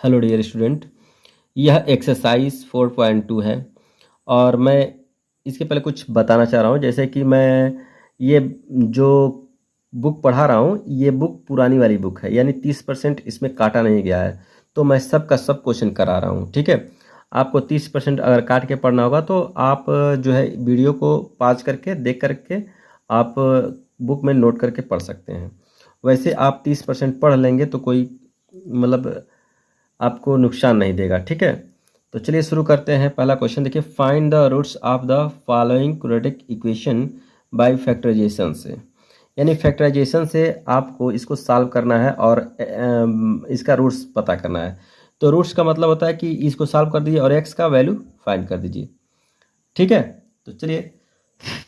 Hello dear student, यह exercise 4.2 है और मैं इसके पहले कुछ बताना चाह रहा हूँ। जैसे कि मैं ये जो बुक पढ़ा रहा हूँ, ये बुक पुरानी वाली बुक है, यानी 30% इसमें काटा नहीं गया है। तो मैं सब का सब क्वेश्चन करा रहा हूँ, ठीक है। आपको 30% अगर काट के पढ़ना होगा तो आप जो है वीडियो को पॉज करके देख करके आप बुक में नोट करके पढ़ सकते हैं। वैसे आप 30% पढ़ लेंगे तो कोई मतलब आपको नुकसान नहीं देगा, ठीक है। तो चलिए शुरू करते हैं। पहला क्वेश्चन देखिए, find the roots of the following quadratic equation by factorisation से, यानी फैक्टराइजेशन से आपको इसको सॉल्व करना है और इसका रूट्स पता करना है। तो रूट्स का मतलब होता है कि इसको सॉल्व कर दीजिए और एक्स का वैल्यू फाइंड कर दीजिए, ठीक है। तो चलिए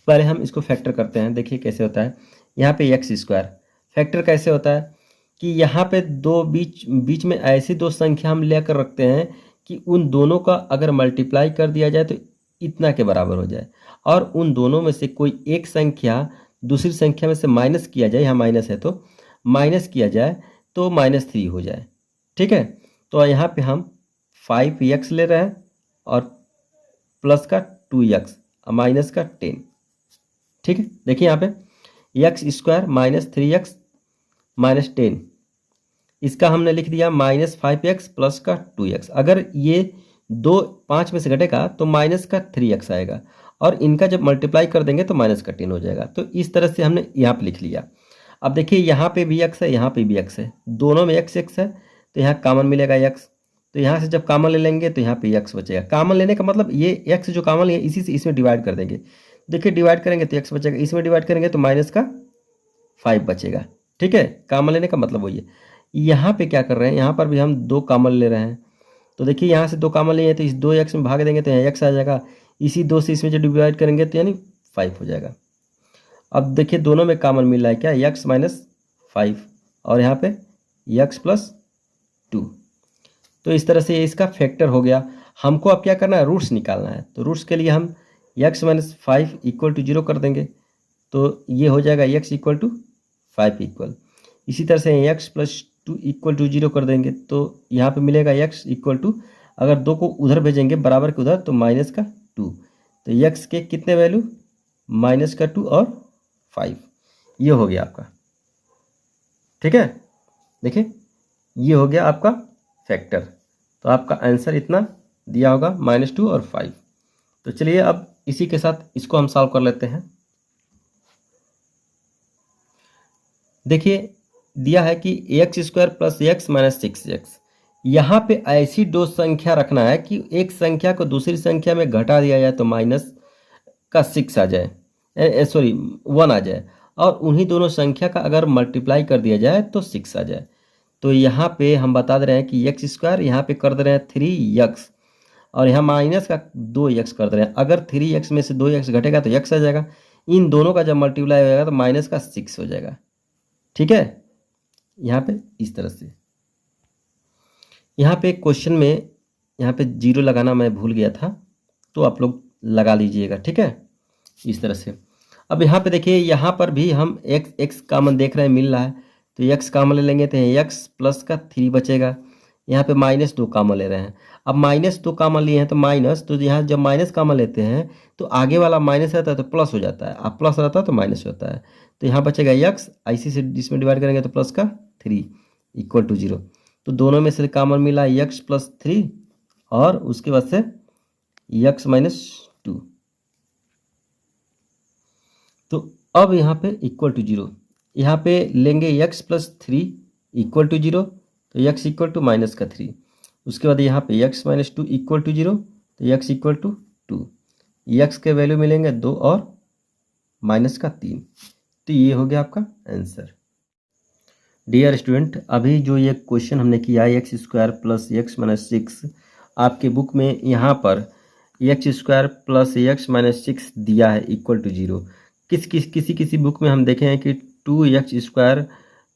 पहले हम इसको फैक्टर करते हैं। देखिए कैसे होता है। यहाँ पे एक्स स्क्वायर फैक्टर कैसे होता है कि यहाँ पे दो बीच बीच में ऐसी दो संख्या हम लेकर रखते हैं कि उन दोनों का अगर मल्टीप्लाई कर दिया जाए तो इतना के बराबर हो जाए, और उन दोनों में से कोई एक संख्या दूसरी संख्या में से माइनस किया जाए, यहाँ माइनस है तो माइनस किया जाए तो -3 हो जाए, ठीक है। तो यहाँ पे हम 5x ले रहे हैं और प्लस का 2x माइनस का 10, ठीक है। देखिए यहाँ पे एक्स स्क्वायर -3x -10, इसका हमने लिख दिया -5x प्लस का 2x। अगर ये दो 5 में से घटेगा तो माइनस का 3x आएगा, और इनका जब मल्टीप्लाई कर देंगे तो माइनस का 10 हो जाएगा। तो इस तरह से हमने यहाँ पे लिख लिया। अब देखिए यहाँ पे भी x है, यहाँ पे भी x है, दोनों में x है, तो यहाँ कॉमन मिलेगा x। तो यहाँ से जब कॉमन ले लेंगे तो यहाँ पे x बचेगा। कॉमन लेने का मतलब ये x जो कॉमन लिया इसी से इसमें डिवाइड कर देंगे। देखिए डिवाइड करेंगे तो x बचेगा, इसमें डिवाइड करेंगे तो -5 बचेगा, ठीक है। कॉमन लेने का मतलब वही है। यहाँ पे क्या कर रहे हैं, यहाँ पर भी हम 2 कॉमन ले रहे हैं। तो देखिए यहाँ से 2 कॉमन लिए हैं तो इस 2x में भाग देंगे तो यहाँ x आ जाएगा। इसी 2 से इसमें जो डिवाइड करेंगे तो यानी 5 हो जाएगा। अब देखिए दोनों में कॉमन मिल रहा है क्या, x -5 और यहाँ पे x + 2। तो इस तरह से इसका फैक्टर हो गया। हमको अब क्या करना है, रूट्स निकालना है। तो रूट्स के लिए हम x - 5 = 0 कर देंगे, तो ये हो जाएगा x = 5 इक्वल। इसी तरह से x + 2 = 0 कर देंगे, तो यहाँ पे मिलेगा x = अगर 2 को उधर भेजेंगे बराबर के उधर तो -2। तो x के कितने वैल्यू, -2 और 5। ये हो गया आपका, ठीक है। देखिए ये हो गया आपका फैक्टर। तो आपका आंसर इतना दिया होगा, -2 और 5। तो चलिए अब इसी के साथ इसको हम सॉल्व कर लेते हैं। देखिए दिया है कि x² + x - 6x। यहाँ पे ऐसी दो संख्या रखना है कि एक संख्या को दूसरी संख्या में घटा दिया जाए तो -6 आ जाए, सॉरी 1 आ जाए, और उन्हीं दोनों संख्या का अगर मल्टीप्लाई कर दिया जाए तो 6 आ जाए। तो यहाँ पे हम बता दे रहे हैं कि x², यहाँ पे कर दे रहे हैं 3x, और यहाँ माइनस का 2x कर दे रहे हैं। अगर 3x में से 2x घटेगा तो x आ जाएगा। इन दोनों का जब मल्टीप्लाई होगा तो -6 हो जाएगा, ठीक है। यहाँ पे इस तरह से, यहाँ पे क्वेश्चन में यहाँ पे 0 लगाना मैं भूल गया था, तो आप लोग लगा लीजिएगा, ठीक है, इस तरह से। अब यहाँ पे देखिए, यहाँ पर भी हम x कॉमन देख रहे हैं, मिल रहा है, तो x कॉमन ले लेंगे तो x प्लस का 3 बचेगा। यहाँ पे -2 कॉमन ले रहे हैं। अब -2 कॉमन लिए हैं तो माइनस, तो यहाँ जब माइनस कॉमन लेते हैं तो आगे वाला माइनस रहता है तो प्लस हो जाता है, अब प्लस रहता है तो माइनस होता है। तो यहाँ बचेगा x, इसी से इसमें डिवाइड करेंगे तो प्लस का 3 = 0। तो दोनों में से कॉमन मिला x + 3 और उसके बाद से x - 2। तो अब यहाँ पे = 0, यहाँ पे लेंगे x + 3 = 0, तो x = -3। उसके बाद यहाँ पे x - 2 = 0, तो x = 2। x के वैल्यू मिलेंगे 2 और -3। तो ये हो गया आपका आंसर। डियर स्टूडेंट, अभी जो ये क्वेश्चन हमने किया x² + x - 6, आपके बुक में यहाँ पर x² + x - 6 दिया है = 0। किसी बुक में हम देखे हैं कि 2x²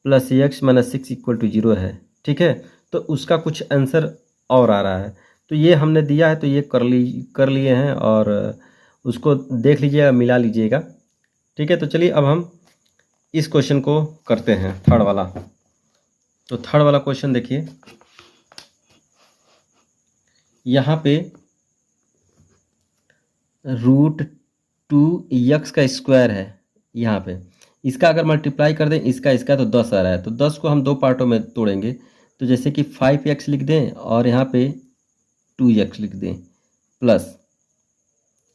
+ x - 6 = 0 है, ठीक है। तो उसका कुछ आंसर और आ रहा है, तो ये हमने दिया है तो ये कर लिए हैं, और उसको देख लीजिएगा, मिला लीजिएगा, ठीक है। तो चलिए अब हम इस क्वेश्चन को करते हैं, थर्ड वाला। तो थर्ड वाला क्वेश्चन देखिए, यहाँ पे √2x² है यहाँ पे। इसका अगर मल्टीप्लाई कर दें इसका तो 10 आ रहा है, तो 10 को हम दो पार्टों में तोड़ेंगे। तो जैसे कि 5x लिख दें और यहाँ पे 2x लिख दें, प्लस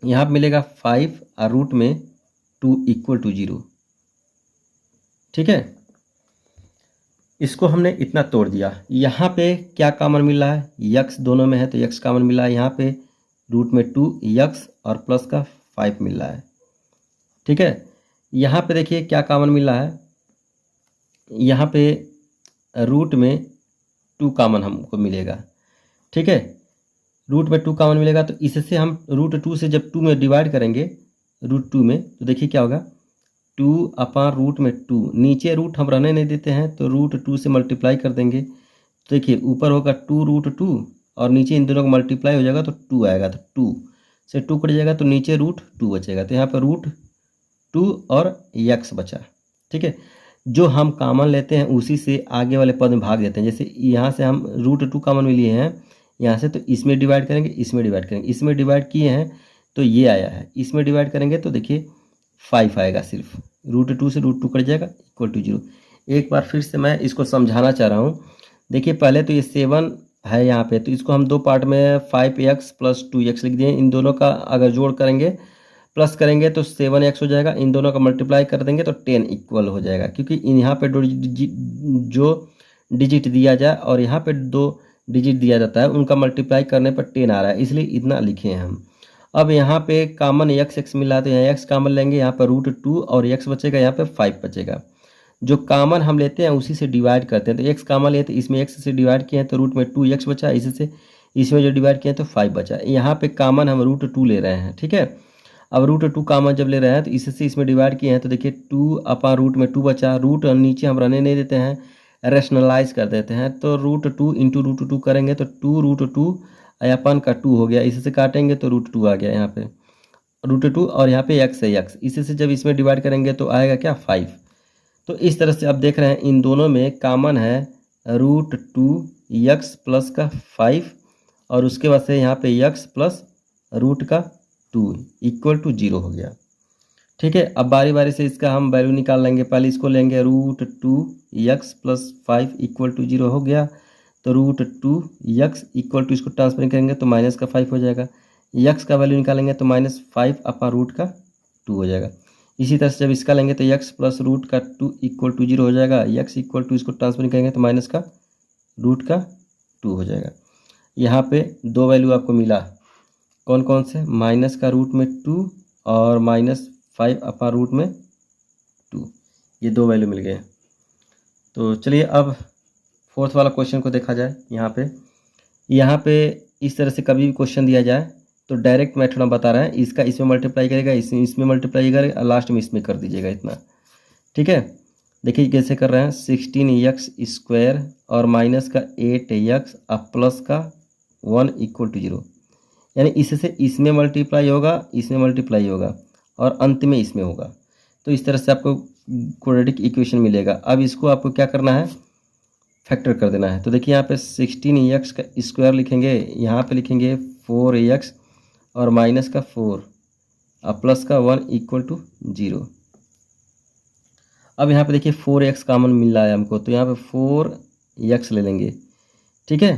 यहाँ पे मिलेगा 5 और रूट में 2 = 0। ठीक है, इसको हमने इतना तोड़ दिया। यहाँ पे क्या कॉमन मिल रहा है, x दोनों में है तो x कॉमन मिला है। यहाँ पे रूट में 2x और प्लस का 5 मिल रहा है। ठीक है, यहाँ पे देखिए क्या कॉमन मिल रहा है, यहाँ पे रूट में 2 कॉमन हमको मिलेगा। ठीक है, रूट में 2 कॉमन मिलेगा तो इससे हम √2 से जब 2 में डिवाइड करेंगे √2 में, तो देखिए क्या होगा, 2/√2। नीचे रूट हम रहने नहीं देते हैं तो √2 से मल्टीप्लाई कर देंगे। तो देखिए ऊपर होगा 2√2 और नीचे इन दोनों का मल्टीप्लाई हो जाएगा तो 2 आएगा, तो 2 से 2 कट जाएगा तो नीचे √2 बचेगा। तो यहाँ पर √2 और x बचा। ठीक है, जो हम कॉमन लेते हैं उसी से आगे वाले पद में भाग देते हैं। जैसे यहाँ से हम √2 कॉमन में लिए हैं यहाँ से, तो इसमें डिवाइड करेंगे, इसमें डिवाइड करेंगे, इसमें डिवाइड किए हैं तो ये आया है, इसमें डिवाइड करेंगे तो देखिए 5 आएगा सिर्फ, √2 से √2 कट जाएगा = 0। एक बार फिर से मैं इसको समझाना चाह रहा हूँ। देखिए पहले तो ये 7 है यहाँ पे, तो इसको हम दो पार्ट में 5x + 2x लिख दिए। इन दोनों का अगर जोड़ करेंगे प्लस करेंगे तो 7x हो जाएगा, इन दोनों का मल्टीप्लाई कर देंगे तो 10 इक्वल हो जाएगा। क्योंकि यहाँ पे जो डिजिट दिया जाए और यहाँ पे 2 डिजिट दिया जाता है उनका मल्टीप्लाई करने पर 10 आ रहा है, इसलिए इतना लिखे हैं हम। अब यहाँ पे कॉमन x मिला तो यहाँ x कॉमन लेंगे, यहाँ पर √2 और x बचेगा, यहाँ पे 5 बचेगा। जो कॉमन हम लेते हैं उसी से डिवाइड करते हैं। तो x कॉमन लिए तो इसमें x से डिवाइड किए हैं तो रूट में 2x बचा, इससे इसमें जो डिवाइड किए हैं तो 5 बचा। यहाँ पे कॉमन हम √2 ले रहे हैं। ठीक है, अब √2 कॉमन जब ले रहे हैं तो इससे इसमें डिवाइड किए हैं तो देखिए 2/√2 बचा। रूट नीचे हम रहने नहीं देते हैं, रेशनलाइज कर देते हैं। तो √2 × √2 करेंगे तो 2√2 अपन का 2 हो गया, इससे काटेंगे तो √2 आ गया यहाँ पे √2 और यहाँ पे x है x, इससे जब इसमें डिवाइड करेंगे तो आएगा क्या 5। तो इस तरह से आप देख रहे हैं इन दोनों में कॉमन है √2x प्लस का 5 और उसके बाद से यहाँ पे x प्लस √2 = 0 हो गया। ठीक है, अब बारी बारी से इसका हम वैल्यू निकाल लेंगे। पहले इसको लेंगे, √2x + 5 = 0 हो गया। तो √2x = इसको ट्रांसफर करेंगे तो -5 हो जाएगा। x का वैल्यू निकालेंगे तो -5/√2 हो जाएगा। इसी तरह से जब इसका लेंगे तो x + √2 = 0 हो जाएगा। x = इसको ट्रांसफर करेंगे तो -√2 हो जाएगा। यहाँ पे दो वैल्यू आपको मिला, कौन कौन से, -√2 और -5/√2, ये दो वैल्यू मिल गए। तो चलिए अब 4th वाला क्वेश्चन को देखा जाए। यहाँ पे इस तरह से कभी भी क्वेश्चन दिया जाए तो डायरेक्ट मेथड हम बता रहे हैं, इसका इसमें मल्टीप्लाई करेगा, इसमें मल्टीप्लाई करेगा, लास्ट में इसमें कर दीजिएगा इतना। ठीक है, देखिए कैसे कर रहे हैं, 16x² और माइनस का 8x और प्लस का 1 = 0, यानी इससे इसमें मल्टीप्लाई होगा, इसमें मल्टीप्लाई होगा और अंत में इसमें होगा। तो इस तरह से आपको क्वाड्रेटिक इक्वेशन मिलेगा। अब इसको आपको क्या करना है, फैक्टर कर देना है। तो देखिए यहाँ पे 16x² लिखेंगे, यहाँ पे लिखेंगे 4x और माइनस का 4 और प्लस का 1 = 0। अब यहाँ पे देखिए 4x कॉमन मिल रहा है हमको, तो यहाँ पे 4x ले लेंगे। ठीक है,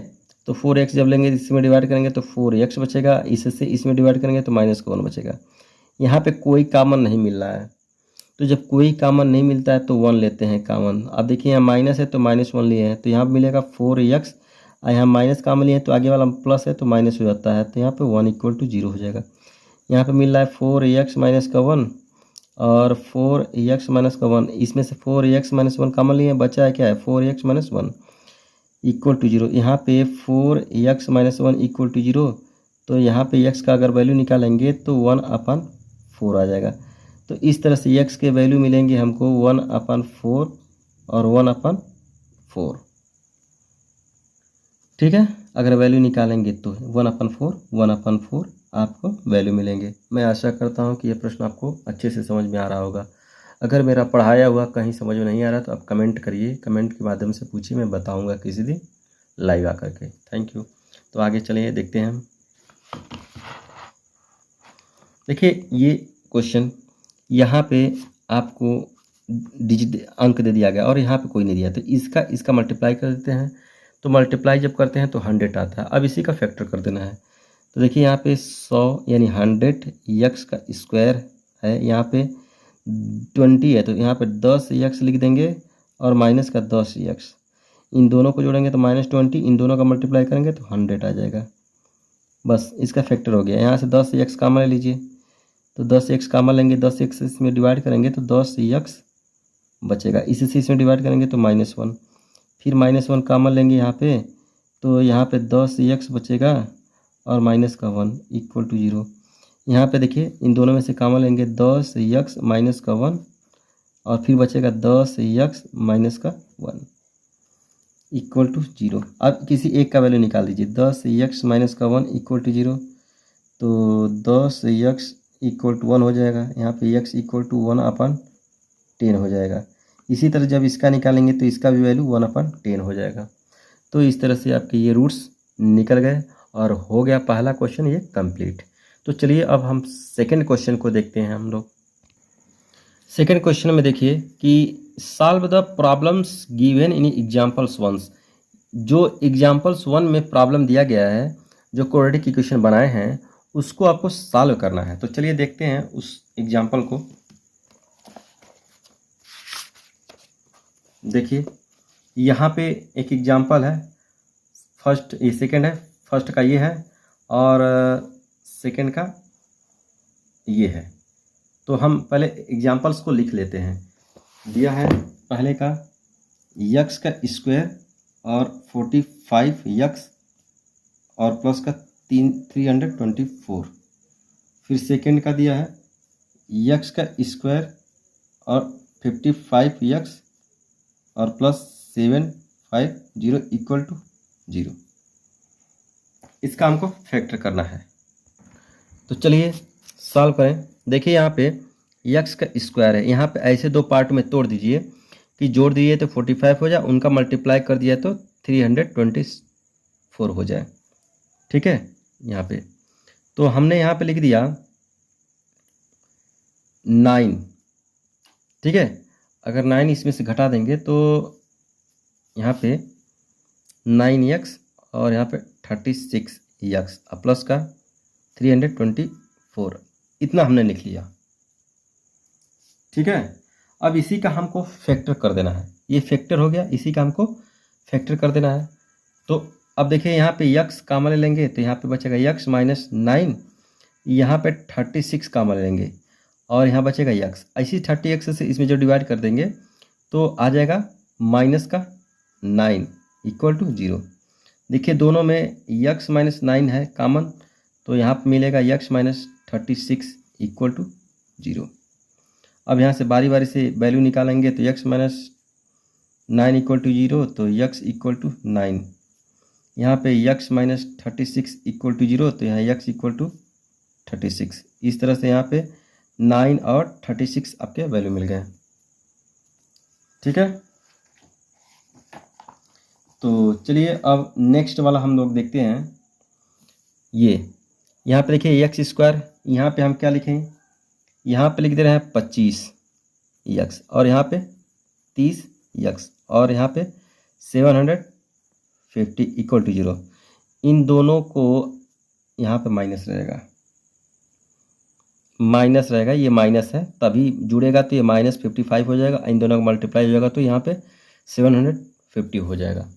तो 4x जब लेंगे इसमें डिवाइड करेंगे तो 4x बचेगा, इससे इसमें डिवाइड करेंगे तो -1 बचेगा। यहाँ पे कोई कॉमन नहीं मिल रहा है, तो जब कोई कॉमन नहीं मिलता है तो 1 लेते हैं कॉमन। अब देखिए यहाँ माइनस है तो -1 लिए हैं, तो यहाँ पे मिलेगा 4x और यहाँ माइनस कॉमन लिए हैं तो आगे वाला प्लस है तो माइनस हो जाता है, तो यहाँ पे 1 = 0 हो जाएगा। यहाँ पे मिल रहा है 4x - 1 और 4x - 1, इसमें से 4x - 1 कॉमन लिए हैं, बचा है क्या है 4x - 1 = 0। यहाँ पे 4x - 1 = 0, तो यहाँ पे x का अगर वैल्यू निकालेंगे तो 1/4 आ जाएगा। तो इस तरह से x के वैल्यू मिलेंगे हमको 1/4 और 1/4। ठीक है, अगर वैल्यू निकालेंगे तो 1/4 आपको वैल्यू मिलेंगे। मैं आशा करता हूँ कि यह प्रश्न आपको अच्छे से समझ में आ रहा होगा। अगर मेरा पढ़ाया हुआ कहीं समझ में नहीं आ रहा तो आप कमेंट करिए, कमेंट के माध्यम से पूछिए, मैं बताऊँगा किसी दिन लाइव आकर के। Thank you. तो आगे चलिए देखते हैं हम। देखिए ये क्वेश्चन, यहाँ पे आपको डिजिट अंक दे दिया गया और यहाँ पे कोई नहीं दिया, तो इसका मल्टीप्लाई कर देते हैं। तो मल्टीप्लाई जब करते हैं तो 100 आता है। अब इसी का फैक्टर कर देना है। तो देखिए यहाँ पे 100 यानी 100 यक्स का स्क्वायर है, यहाँ पे 20 है तो यहाँ पे 10 यक्स लिख देंगे और माइनस का 10 यक्स, इन दोनों को जोड़ेंगे तो -20, इन दोनों का मल्टीप्लाई करेंगे तो 100 आ जाएगा। बस इसका फैक्टर हो गया। यहाँ से 10 यक्स कॉमन ले लीजिए, तो 10 यक्स कॉमन लेंगे, 10 यक्स इसमें डिवाइड करेंगे तो 10 यक्स बचेगा, इसी से इसमें डिवाइड करेंगे तो -1, फिर -1 कॉमन लेंगे यहाँ पे, तो यहाँ पे 10 यक्स बचेगा और माइनस का 1 इक्वल टू 0। यहाँ पे देखिए इन दोनों में से कॉमन लेंगे 10 यक्स माइनस का 1 और फिर बचेगा 10 यक्स माइनस का 1 इक्वल टू 0। अब किसी एक का वैल्यू निकाल दीजिए, 10 यक्स माइनस का 1 इक्वल टू 0, तो 10 यक्स इक्वल टू 1 हो जाएगा। यहाँ पे यक्स इक्वल टू 1/10 हो जाएगा। इसी तरह जब इसका निकालेंगे तो इसका भी वैल्यू 1/10 हो जाएगा। तो इस तरह से आपके ये रूट्स निकल गए और हो गया पहला क्वेश्चन ये कंप्लीट। तो चलिए अब हम सेकंड क्वेश्चन को देखते हैं हम लोग। सेकंड क्वेश्चन में देखिए कि solve the problems given in examples 1। जो एग्जांपल्स 1 में प्रॉब्लम दिया गया है, जो क्वाड्रेटिक इक्वेशन बनाए हैं, उसको आपको सॉल्व करना है। तो चलिए देखते हैं उस एग्जांपल को। देखिए यहाँ पे एक एग्जांपल है, ये सेकंड है, फर्स्ट का ये है और सेकंड का ये है। तो हम पहले एग्जांपल्स को लिख लेते हैं। दिया है पहले का यक्स का स्क्वायर और 45 यक्स और प्लस का 324। फिर सेकंड का दिया है यक्स का स्क्वायर और 55 यक्स और प्लस 750 इक्वल टू 0। इसका हमको फैक्टर करना है। तो चलिए सॉल्व करें। देखिए यहाँ पे यक्स का स्क्वायर है, यहाँ पे ऐसे दो पार्ट में तोड़ दीजिए कि जोड़ दिए तो 45 हो जाए, उनका मल्टीप्लाई कर दिया तो 324 हो जाए। ठीक है, यहाँ पे तो हमने यहाँ पे लिख दिया 9। ठीक है, अगर 9 इसमें से घटा देंगे तो यहाँ पे 9x और यहाँ पे 36x प्लस का 324, इतना हमने लिख लिया। ठीक है, अब इसी का हमको फैक्टर कर देना है। ये फैक्टर हो गया, इसी का हमको फैक्टर कर देना है। तो अब देखिए यहाँ पे x कॉमन ले लेंगे तो यहाँ पे बचेगा x माइनस 9, यहाँ पे 36 कॉमन ले लेंगे और यहाँ बचेगा x। ऐसी 30x से इसमें जो डिवाइड कर देंगे तो आ जाएगा माइनस का 9 इक्वल टू 0। देखिए दोनों में x माइनस 9 है कॉमन, तो यहाँ पे मिलेगा x माइनस 36 इक्वल टू 0। अब यहाँ से बारी बारी से वैल्यू निकालेंगे तो x माइनस 9 इक्वल टू 0, तो x इक्वल टू 9। यहाँ पे x माइनस 36 इक्वल टू 0, तो यहाँ x इक्वल टू 36। इस तरह से यहाँ पे 9 और 36 आपके वैल्यू मिल गए। ठीक है, तो चलिए अब नेक्स्ट वाला हम लोग देखते हैं। ये यहाँ पे देखिए एक्स स्क्वायर, यहाँ पे हम क्या लिखें, यहाँ पे लिख दे रहे हैं 25x और यहाँ पे 30x और यहाँ पे 750 इक्वल टू 0। इन दोनों को यहाँ पे माइनस रहेगा, ये माइनस है तभी जुड़ेगा, तो ये -55 हो जाएगा। इन दोनों का मल्टीप्लाई हो जाएगा तो यहाँ पे 750 हो जाएगा।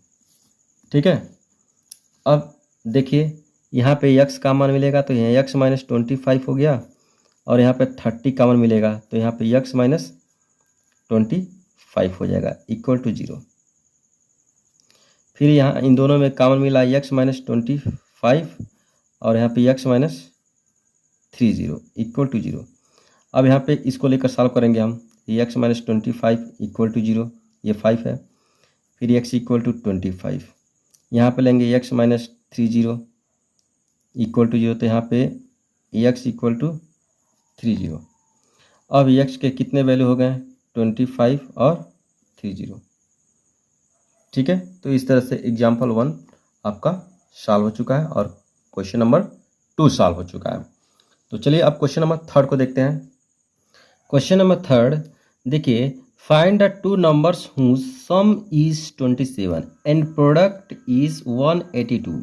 ठीक है, अब देखिए यहाँ पे x कॉमन मिलेगा तो यहाँ x माइनस 25 हो गया और यहाँ पे 30 कॉमन मिलेगा तो यहाँ पे x माइनस 25 हो जाएगा इक्वल टू 0। फिर यहाँ इन दोनों में कॉमन मिला x माइनस 25 और यहाँ पे x माइनस 30 इक्वल टू 0। अब यहाँ पे इसको लेकर सॉल्व करेंगे हम। x माइनस 25 इक्वल टू 0, ये 5 है। फिर x इक्वल टू 25, यहाँ पे लेंगे x माइनस 30 इक्वल टू 0, तो यहाँ पे x इक्वल टू 30। अब x के कितने वैल्यू हो गए, 25 और 30। ठीक है, तो इस तरह से एग्जाम्पल 1 आपका सॉल्व हो चुका है और क्वेश्चन नंबर 2 सॉल्व हो चुका है। तो चलिए अब क्वेश्चन नंबर 3 को देखते हैं। क्वेश्चन नंबर 3 देखिए, find the two numbers whose sum is 27 and product is 182।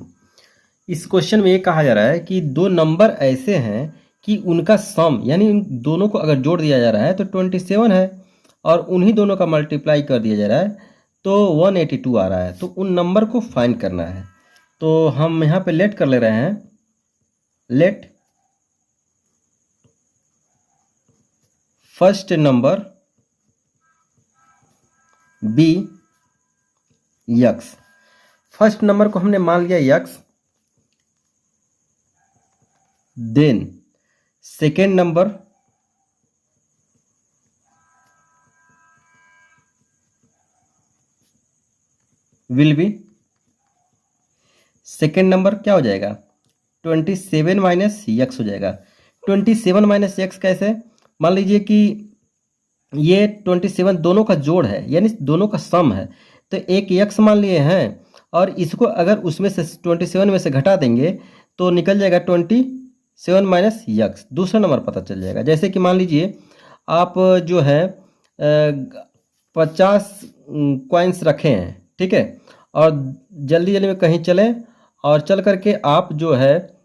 इस क्वेश्चन में ये कहा जा रहा है कि दो नंबर ऐसे हैं कि उनका सम यानी उन दोनों को अगर जोड़ दिया जा रहा है तो 27 है और उन्हीं दोनों का मल्टीप्लाई कर दिया जा रहा है तो 182 आ रहा है। तो उन नंबर को फाइंड करना है। तो हम यहाँ पे लेट कर ले रहे हैं, let first number be x. First number को हमने मान लिया x, then second number will be, second number क्या हो जाएगा 27 माइनस यक्स हो जाएगा। 27 माइनस यक्स कैसे, मान लीजिए कि ये 27 दोनों का जोड़ है यानी दोनों का सम है, तो एक यक्स मान लिए हैं और इसको अगर उसमें से 27 में से घटा देंगे तो निकल जाएगा 27 माइनस यक्स, दूसरा नंबर पता चल जाएगा। जैसे कि मान लीजिए आप जो है 50 कॉइन्स रखे हैं, ठीक है, और जल्दी जल्दी में कहीं चलें और चल करके आप जो है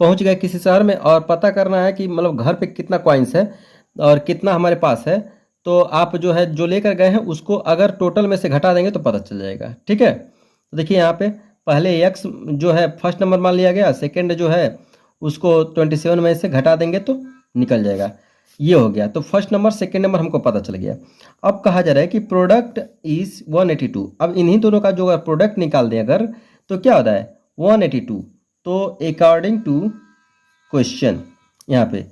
पहुंच गए किसी शहर में और पता करना है कि मतलब घर पे कितना कॉइन्स है और कितना हमारे पास है, तो आप जो है जो लेकर गए हैं उसको अगर टोटल में से घटा देंगे तो पता चल जाएगा। ठीक है, तो देखिए यहाँ पे पहले एक्स जो है फर्स्ट नंबर मान लिया गया, सेकंड जो है उसको 27 में से घटा देंगे तो निकल जाएगा। ये हो गया, तो फर्स्ट नंबर सेकंड नंबर हमको पता चल गया। अब कहा जा रहा है कि प्रोडक्ट इज 182। अब इन्हीं दोनों का जो प्रोडक्ट निकाल दें अगर तो क्या होता है 182। तो अकॉर्डिंग टू क्वेश्चन यहाँ पे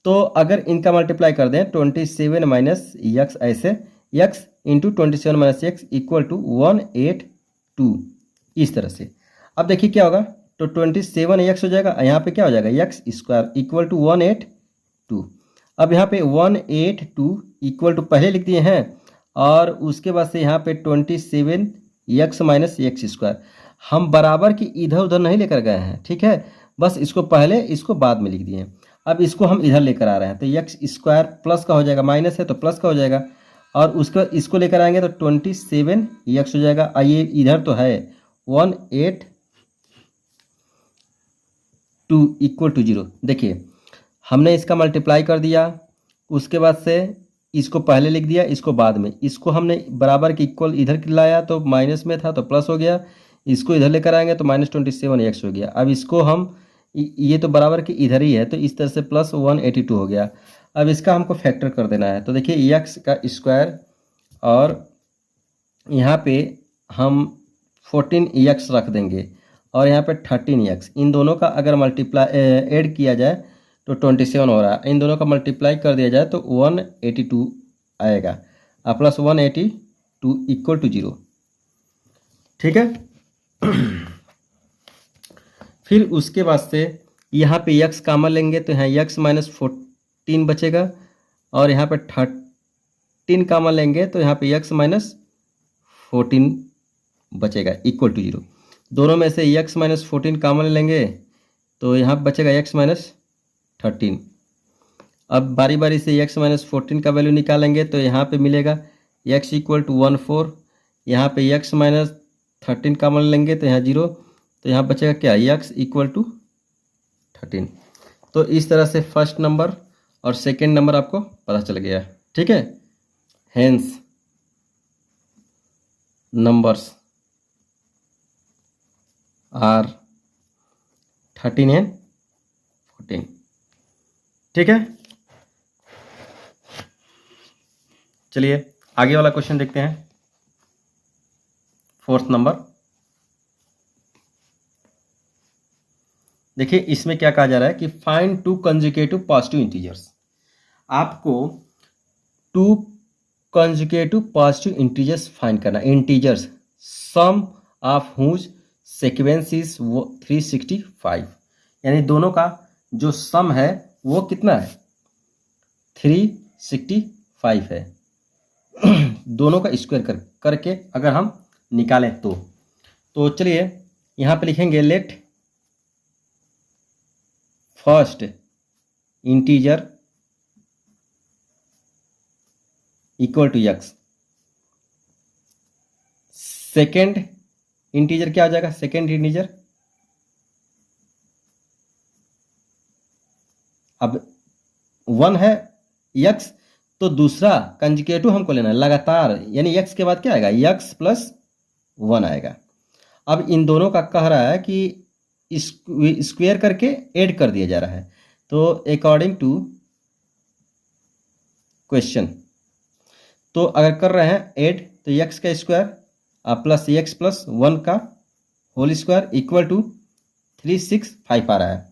तो अगर इनका मल्टीप्लाई कर दें 27 माइनस यक्स, ऐसे x into 27 minus x equal to 182, इस तरह से। अब देखिए क्या होगा, तो 27 यक्स हो जाएगा, यहाँ पे क्या हो जाएगा यक्स स्क्वायर इक्वल टू 182। अब यहाँ पे 182 इक्वल टू पहले लिख दिए हैं और उसके बाद से यहाँ पे 27 यक्स माइनस यक्स स्क्वायर। हम बराबर की इधर उधर नहीं लेकर गए हैं, ठीक है, बस इसको पहले इसको बाद में लिख दिए। अब इसको हम इधर लेकर आ रहे हैं तो यक्स स्क्वायर प्लस का हो जाएगा, माइनस है तो प्लस का हो जाएगा, और उसके इसको लेकर आएंगे तो 27 यक्स हो जाएगा। आइए इधर तो है 182 इक्वल टू 0। देखिए हमने इसका मल्टीप्लाई कर दिया, उसके बाद से इसको पहले लिख दिया, इसको बाद में, इसको हमने बराबर के इक्वल इधर लाया तो माइनस में था तो प्लस हो गया, इसको इधर लेकर आएंगे तो माइनस 27 एक्स हो गया। अब इसको हम ये तो बराबर के इधर ही है तो इस तरह से प्लस 182 हो गया। अब इसका हमको फैक्टर कर देना है, तो देखिए एक्स का स्क्वायर और यहाँ पे हम 14 एक्स रख देंगे और यहाँ पे 13 एक्स, इन दोनों का अगर मल्टीप्लाई ऐड किया जाए तो 27 हो रहा है, इन दोनों का मल्टीप्लाई कर दिया जाए तो 182 आएगा और प्लस 182 इक्वल टू 0। ठीक है फिर उसके बाद से यहाँ पे यक्स कॉमन लेंगे तो यहाँ यक्स माइनस 14 बचेगा और यहाँ पे 13 कॉमन लेंगे तो यहाँ पे यक्स माइनस 14 बचेगा इक्वल टू 0। दोनों में से यक्स माइनस 14 कॉमन लेंगे तो यहाँ बचेगा यक्स माइनस 13। अब बारी बारी से यक्स माइनस 14 का वैल्यू निकालेंगे तो यहाँ पे मिलेगा यक्स इक्वल टू 14, यहाँ पे यक्स माइनस 13 कॉमन लेंगे तो यहाँ 0, तो यहाँ बचेगा क्या यक्स इक्वल टू 13। तो इस तरह से फर्स्ट नंबर और सेकेंड नंबर आपको पता चल गया। ठीक है, हेंस नंबर्स आर 13 एंड 14। ठीक है, चलिए आगे वाला क्वेश्चन देखते हैं। फोर्थ नंबर देखिए, इसमें क्या कहा जा रहा है कि find two conjugative positive integers. आपको two conjugative positive integers find करना, integers sum of whose sequence is 365, यानी दोनों का जो सम है वो कितना है 365 है दोनों का स्क्वायर करके अगर हम निकालें तो चलिए यहाँ पे लिखेंगे let first integer equal to x. Second integer क्या आ जाएगा? सेकेंड इंटीजर, अब 1 है x, तो दूसरा कंजुगेटिव हमको लेना है लगातार, यानी x के बाद क्या आएगा? x प्लस 1 आएगा। अब इन दोनों का कह रहा है कि स्क्वायर करके ऐड कर दिया जा रहा है। तो अकॉर्डिंग टू क्वेश्चन, तो अगर कर रहे हैं ऐड, तो x का स्क्वायर प्लस x प्लस 1 का होल स्क्वायर इक्वल टू 365 आ रहा है।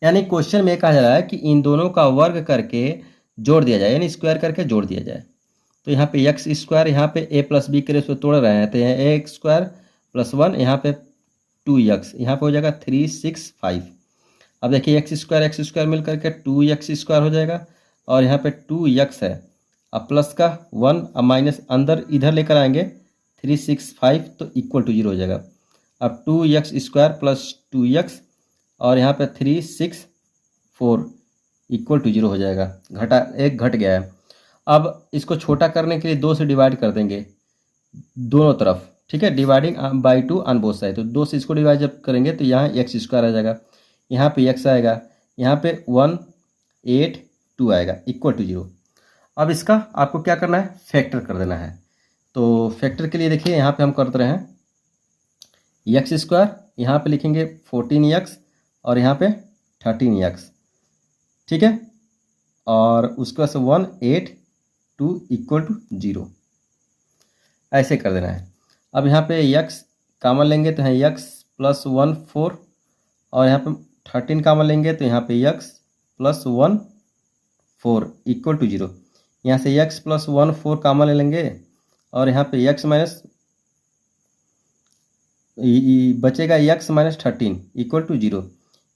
यानी क्वेश्चन में कहा जा रहा है कि इन दोनों का वर्ग करके जोड़ दिया जाए, यानी स्क्वायर करके जोड़ दिया जाए। तो यहाँ पे एक्स स्क्वायर, यहाँ पे a प्लस बी के रेशो तोड़ रहे हैं, तो यहाँ ए स्क्वायर प्लस 1, यहाँ पे 2x, यहाँ पे हो जाएगा 365। अब देखिए एक्स स्क्वायर मिल करके 2x स्क्वायर हो जाएगा, और यहाँ पे 2x है, अब प्लस का 1, अब माइनस अंदर इधर लेकर आएंगे 365, तो इक्वल टू 0 हो जाएगा। अब 2x स्क्वायर प्लस 2x, और यहाँ पे 364 इक्वल टू 0 हो जाएगा, एक घट गया है। अब इसको छोटा करने के लिए 2 से डिवाइड कर देंगे दोनों तरफ, ठीक है, dividing by 2 on both side. तो 2 से इसको डिवाइड जब करेंगे तो यहाँ एक्स स्क्वायर आ जाएगा, यहाँ पे एक्स आएगा, यहाँ पे 182 आएगा इक्वल टू 0। अब इसका आपको क्या करना है? फैक्टर कर देना है। तो फैक्टर के लिए देखिए यहाँ पे हम करते रहे हैं एक्स स्क्वायर, यहाँ पे लिखेंगे 14x, और यहाँ पे 13x, ठीक है, और उसके बाद 182 इक्वल टू 0, ऐसे कर देना है। अब यहाँ पे x कामन लेंगे तो यहाँ x प्लस 1 4, और यहाँ पे 13 कामन लेंगे तो यहाँ पे x प्लस 1 4 इक्वल टू 0। यहाँ से x प्लस 1 4 कामन ले लेंगे, और यहाँ पे x माइनस बचेगा x माइनस 13 इक्वल टू 0।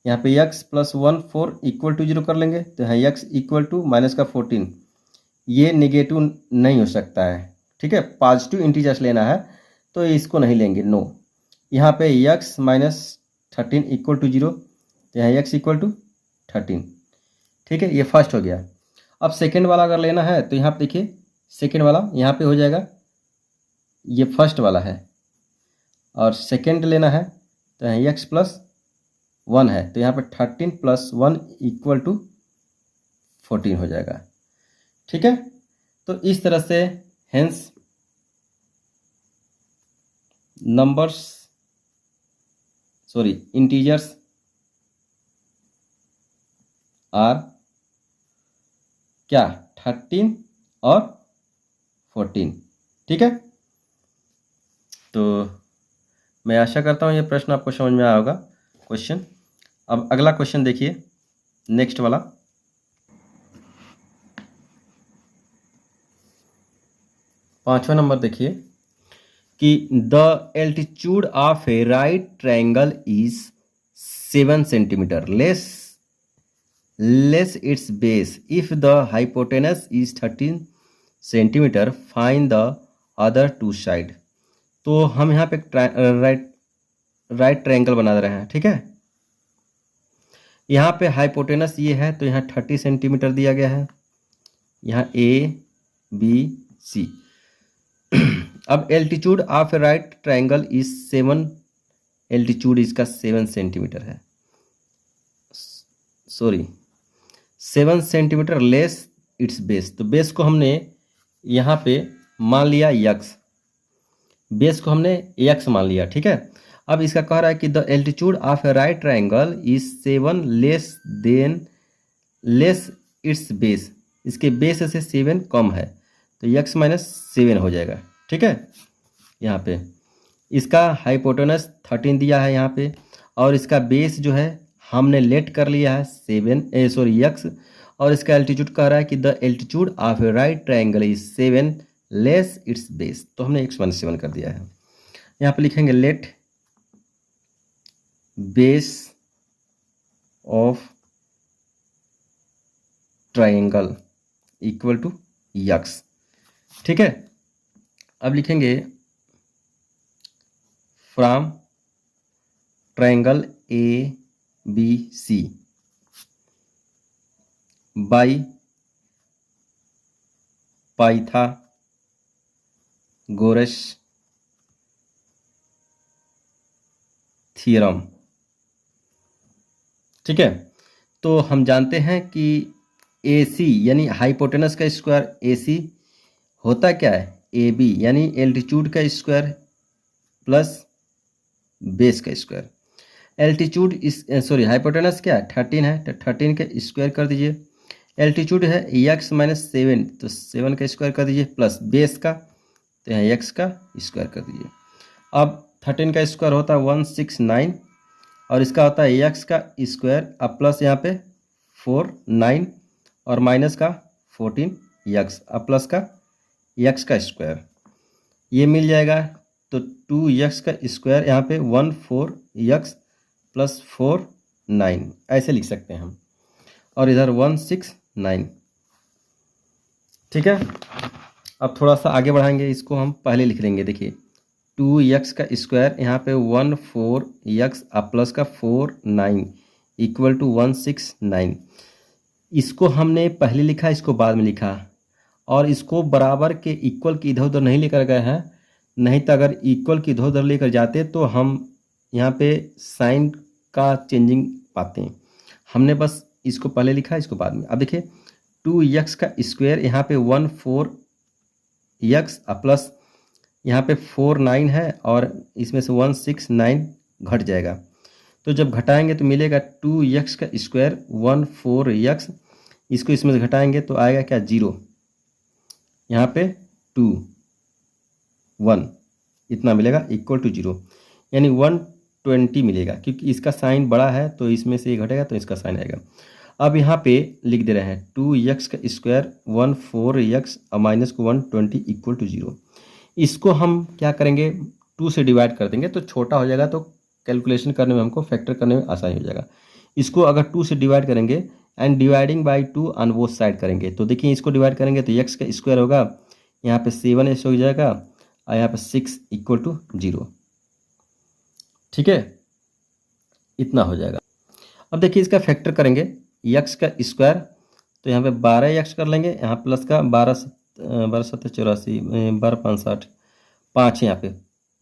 यहाँ पे x प्लस 1 4 इक्वल टू 0 कर लेंगे, तो यहाँ x इक्वल टू माइनस का 14, ये नेगेटिव नहीं हो सकता है, ठीक है, पॉजिटिव इंटीजर्स लेना है, तो इसको नहीं लेंगे, नो। यहाँ पे x माइनस 13 इक्वल टू 0, तो यहाँ x इक्वल टू 13, ठीक है, ये फर्स्ट हो गया। अब सेकेंड वाला अगर लेना है तो यहाँ पे देखिए सेकेंड वाला यहाँ पे हो जाएगा, ये फर्स्ट वाला है, और सेकेंड लेना है तो यहाँ x प्लस 1 है, तो यहाँ पे 13 प्लस 1 इक्वल टू 14 हो जाएगा, ठीक है। तो इस तरह से हेंस नंबर्स इंटीजर्स आर क्या? 13 और 14, ठीक है। तो मैं आशा करता हूँ ये प्रश्न आपको समझ में आया होगा क्वेश्चन। अब अगला क्वेश्चन देखिए, नेक्स्ट वाला। पांचवा नंबर देखिए कि the altitude of A right triangle is 7 centimetre less it's base if the hypotenuse is 13 centimetre, find the other 2 side. तो हम यहाँ पे राइट ट्रायंगल बना रहे हैं, ठीक है। यहाँ पे हाइपोटेनस ये है, तो यहाँ 30 सेंटीमीटर दिया गया है, यहाँ ABC। अब altitude of A right triangle is 7, altitude इसका 7 सेंटीमीटर है, 7 सेंटीमीटर लेस इट्स बेस। तो बेस को हमने यहाँ पे मान लिया x, बेस को हमने x मान लिया, ठीक है। अब इसका कह रहा है कि the altitude of A right triangle is 7 less it's base, इसके बेस से 7 कम है, तो x माइनस 7 हो जाएगा, ठीक है। यहाँ पे इसका हाइपोटेनस 13 दिया है यहाँ पे, और इसका बेस जो है हमने लेट कर लिया है x, और इसका एल्टीट्यूड कह रहा है कि the altitude of A right triangle is 7 less it's base, तो हमने x माइनस 7 कर दिया है। यहाँ पे लिखेंगे let base of triangle equal to x, ठीक है। अब लिखेंगे from triangle A B C by Pythagoras theorem. ठीक है, तो हम जानते हैं कि ए सी यानी हाइपोटेनस का स्क्वायर ए सी होता क्या है, ए बी यानी एल्टीट्यूड का स्क्वायर प्लस बेस का स्क्वायर। एल्टीट्यूड इस सॉरी हाइपोटेनस क्या है 13 है, तो 13 का स्क्वायर कर दीजिए। एल्टीट्यूड है x माइनस 7, तो 7 का स्क्वायर कर दीजिए प्लस बेस का, तो यहाँ x का स्क्वायर कर दीजिए। अब 13 का स्क्वायर होता है 169 और इसका होता है x का स्क्वायर, अब प्लस यहाँ पे 4 9 और माइनस का 14 x, अब प्लस का x का स्क्वायर, ये मिल जाएगा। तो 2x का स्क्वायर यहाँ पे 14x प्लस 4 9 ऐसे लिख सकते हैं हम, और इधर 169। ठीक है, अब थोड़ा सा आगे बढ़ाएंगे, इसको हम पहले लिख लेंगे। देखिए 2x का स्क्वायर यहाँ पे 14x अब प्लस का 4 9 इक्वल टू 169। इसको हमने पहले लिखा, इसको बाद में लिखा, और इसको बराबर के इक्वल के इधर उधर नहीं लेकर गए हैं, नहीं तो अगर इक्वल की इधर उधर लेकर जाते तो हम यहाँ पे साइन का चेंजिंग पाते हैं। हमने बस इसको पहले लिखा, इसको बाद में। अब देखिए 2x का स्क्वायर यहाँ पे 14x प्लस यहाँ पे 4 9 है और इसमें से 169 घट जाएगा, तो जब घटाएंगे तो मिलेगा 2x का स्क्वायर 14x, इसको इसमें से घटाएंगे तो आएगा क्या 0, यहाँ पे 2 1 इतना मिलेगा इक्वल टू 0, यानी 120 मिलेगा, क्योंकि इसका साइन बड़ा है तो इसमें से ये घटेगा तो इसका साइन आएगा। अब यहाँ पे लिख दे रहे हैं 2x का स्क्वायर 14x और माइनस को 120 इक्वल टू 0। इसको हम क्या करेंगे 2 से डिवाइड कर देंगे तो छोटा हो जाएगा, तो कैलकुलेशन करने में हमको फैक्टर करने में आसानी हो जाएगा। इसको अगर 2 से डिवाइड करेंगे and dividing by 2 on both side करेंगे, तो देखिए इसको डिवाइड करेंगे तो x का स्क्वायर होगा, यहाँ पे 7 हो जाएगा और यहाँ पे 6 इक्वल टू 0। ठीक है, इतना हो जाएगा। अब देखिए इसका फैक्टर करेंगे x का स्क्वायर, तो यहाँ पे 12x कर लेंगे, यहाँ प्लस का 12 7 84 12 5 60 5 यहाँ पे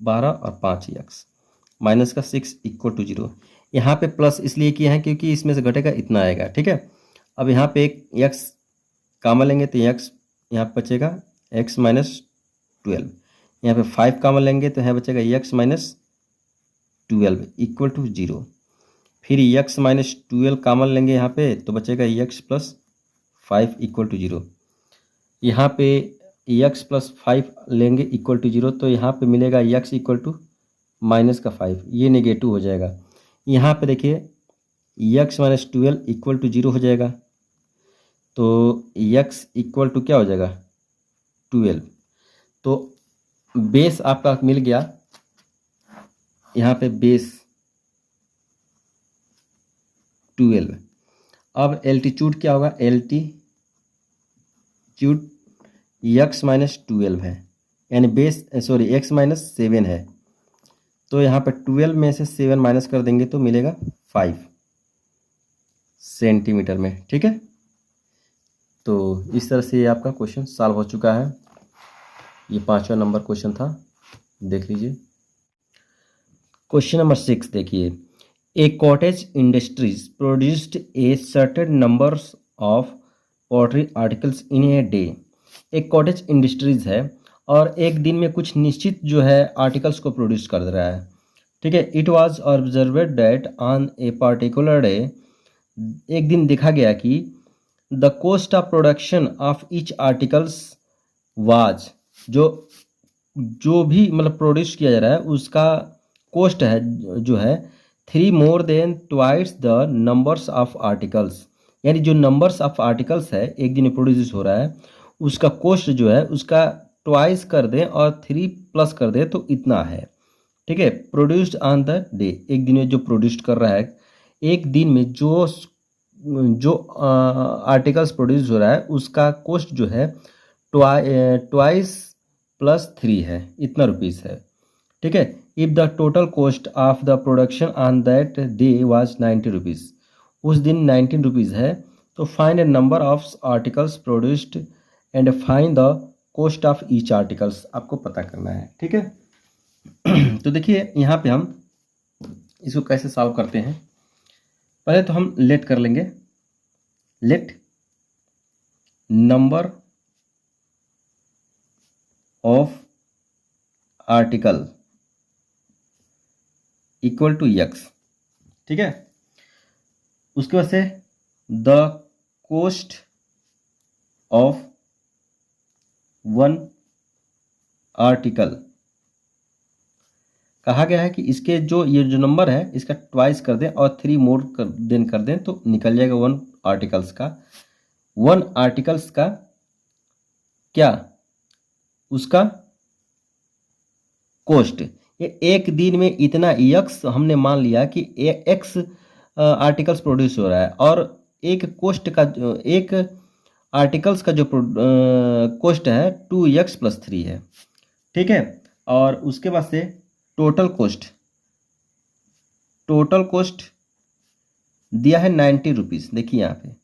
12 और 5x माइनस का 6 इक्वल टू 0। यहाँ पे प्लस इसलिए किया है क्योंकि इसमें से घटेगा इतना आएगा। ठीक है, अब यहाँ पे एक x कामन लेंगे तो x यहाँ पे बचेगा x माइनस 12, यहाँ पे 5 कामन लेंगे तो यहाँ बचेगा x माइनस 12 इक्वल टू 0। फिर x माइनस 12 कामन लेंगे यहाँ पे तो बचेगा x प्लस 5 इक्वल टू 0। यहाँ पे x प्लस 5 लेंगे इक्वल टू 0, तो यहाँ पे मिलेगा x इक्वल टू माइनस का 5, ये नेगेटिव हो जाएगा। यहाँ पे देखिए x माइनस 12 इक्वल टू 0 हो जाएगा, तो x इक्वल टू क्या हो जाएगा 12। तो बेस आपका मिल गया, यहाँ पे बेस 12। अब एल्टीट्यूड क्या होगा, एल्टीट्यूड x माइनस 12 है, यानी बेस सॉरी x माइनस 7 है, तो यहाँ पे 12 में से 7 माइनस कर देंगे तो मिलेगा 5 सेंटीमीटर में। ठीक है, तो इस तरह से ये आपका क्वेश्चन सॉल्व हो चुका है। ये 5वां नंबर क्वेश्चन था, देख लीजिए। क्वेश्चन नंबर 6 देखिए, a cottage industries produced a certain numbers of poultry articles in a day. एक कॉटेज इंडस्ट्रीज है और एक दिन में कुछ निश्चित जो है आर्टिकल्स को प्रोड्यूस कर रहा है। ठीक है, it was observed that on a particular day, एक दिन देखा गया कि the cost of production of each articles was, जो भी मतलब प्रोड्यूस किया जा रहा है उसका कॉस्ट है जो है 3 more than twice the numbers of articles, यानी जो नंबर्स ऑफ आर्टिकल्स है एक दिन में प्रोड्यूस हो रहा है उसका कॉस्ट जो है उसका ट्वाइस कर दें और 3 प्लस कर दें तो इतना है। ठीक है, प्रोड्यूस्ड ऑन द डे, एक दिन में जो प्रोड्यूस कर रहा है, एक दिन में जो आर्टिकल्स प्रोड्यूस हो रहा है उसका कॉस्ट जो है ट्वाइस प्लस 3 है, इतना रुपीस है। ठीक है। If the total cost of the production on that day was 90 rupees, उस दिन 19 रुपीज़ है, तो find A number of articles produced and find the cost of each articles, आपको पता करना है। ठीक है। तो देखिए यहाँ पे हम इसको कैसे सॉल्व करते हैं। पहले तो हम लेट कर लेंगे, let number of article equal to x. ठीक है। उसके बाद से the cost of one article, कहा गया है कि इसके ये जो नंबर है इसका ट्वाइस कर दें और 3 मोर कर दें तो निकल जाएगा 1 आर्टिकल्स का। 1 आर्टिकल्स का क्या, उसका कॉस्ट, ये एक दिन में इतना एक्स हमने मान लिया कि एक्स आर्टिकल्स प्रोड्यूस हो रहा है, और एक कॉस्ट का एक आर्टिकल्स का जो कॉस्ट है 2x + 3 है। ठीक है। और उसके बाद से टोटल कॉस्ट दिया है 90 रुपीज़, देखिए यहाँ पे।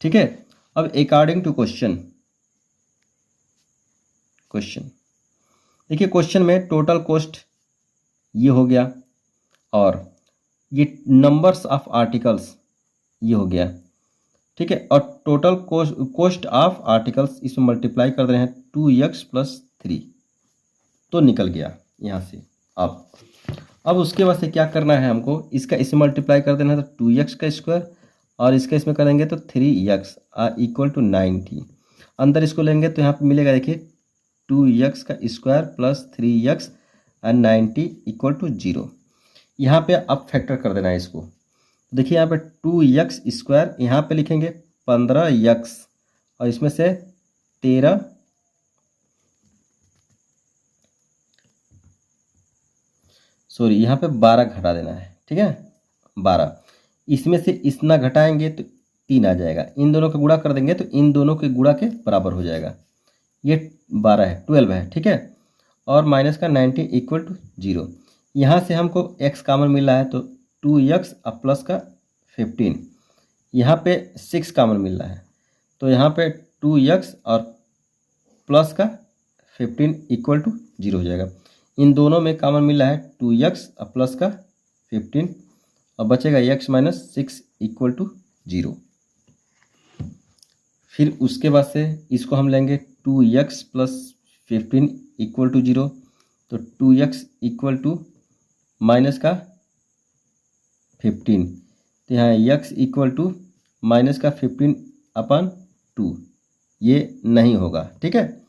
ठीक है। अब अकॉर्डिंग टू क्वेश्चन देखिए, क्वेश्चन में टोटल कॉस्ट ये हो गया और ये नंबर्स ऑफ आर्टिकल्स ये हो गया। ठीक है। और टोटल कॉस्ट ऑफ आर्टिकल्स इसमें मल्टीप्लाई कर दे रहे हैं 2x + 3, तो निकल गया यहाँ से। अब उसके बाद से क्या करना है हमको, इसका इसमें मल्टीप्लाई कर देना है तो 2x का स्क्वायर, और इसका इसमें करेंगे तो 3x = 90। अंदर इसको लेंगे तो यहाँ पे मिलेगा, देखिए 2x का स्क्वायर + 3x और 90 = 0। यहाँ पे अब फैक्टर कर देना है इसको। देखिए यहाँ पे 2x स्क्वायर, यहाँ पे लिखेंगे 15x और इसमें से 13 यहाँ पे 12 घटा देना है। ठीक है, 12, इसमें से इतना घटाएंगे तो 3 आ जाएगा, इन दोनों का गुणा कर देंगे तो इन दोनों के गुणा के बराबर हो जाएगा। ये 12 है, 12 है। ठीक है। और माइनस का 90 = 0। यहाँ से हमको x कॉमन मिल रहा है तो 2x और प्लस का 15, यहाँ पे 6 कॉमन मिल रहा है तो यहाँ पे 2x और प्लस का 15 = 0 हो जाएगा। इन दोनों में कॉमन मिल रहा है 2x और प्लस का 15 और बचेगा x - 6 = 0। फिर उसके बाद से इसको हम लेंगे 2x + 15 = 0, तो 2x = माइनस का 15, तो यहाँ x = माइनस का 15/2, ये नहीं होगा। ठीक है।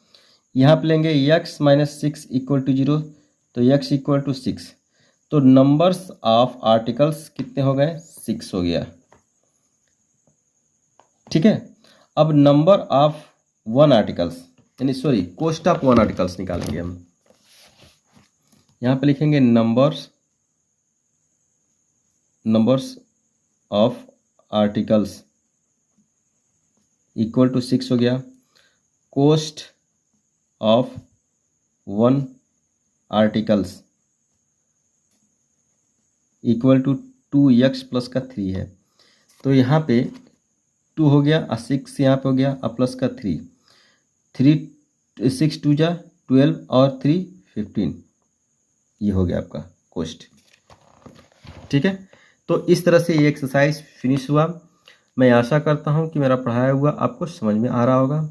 यहाँ पे लेंगे x - 6 = 0, तो x = 6, तो नंबर्स ऑफ आर्टिकल्स कितने हो गए, 6 हो गया। ठीक है। अब नंबर ऑफ 1 आर्टिकल्स यानी कॉस्ट ऑफ 1 आर्टिकल्स निकालेंगे हम। यहाँ पे लिखेंगे नंबर्स ऑफ आर्टिकल्स = 6 हो गया। Cost of 1 articles = 2x plus का 3 है, तो यहाँ पे 2 हो गया और 6 यहाँ पे हो गया और प्लस का 3, 6 2 जा 12 और 3 15, ये हो गया आपका कॉस्ट। ठीक है। तो इस तरह से ये एक्सरसाइज फिनिश हुआ। मैं आशा करता हूँ कि मेरा पढ़ाया हुआ आपको समझ में आ रहा होगा,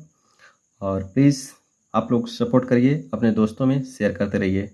और प्लीज़ आप लोग सपोर्ट करिए, अपने दोस्तों में शेयर करते रहिए।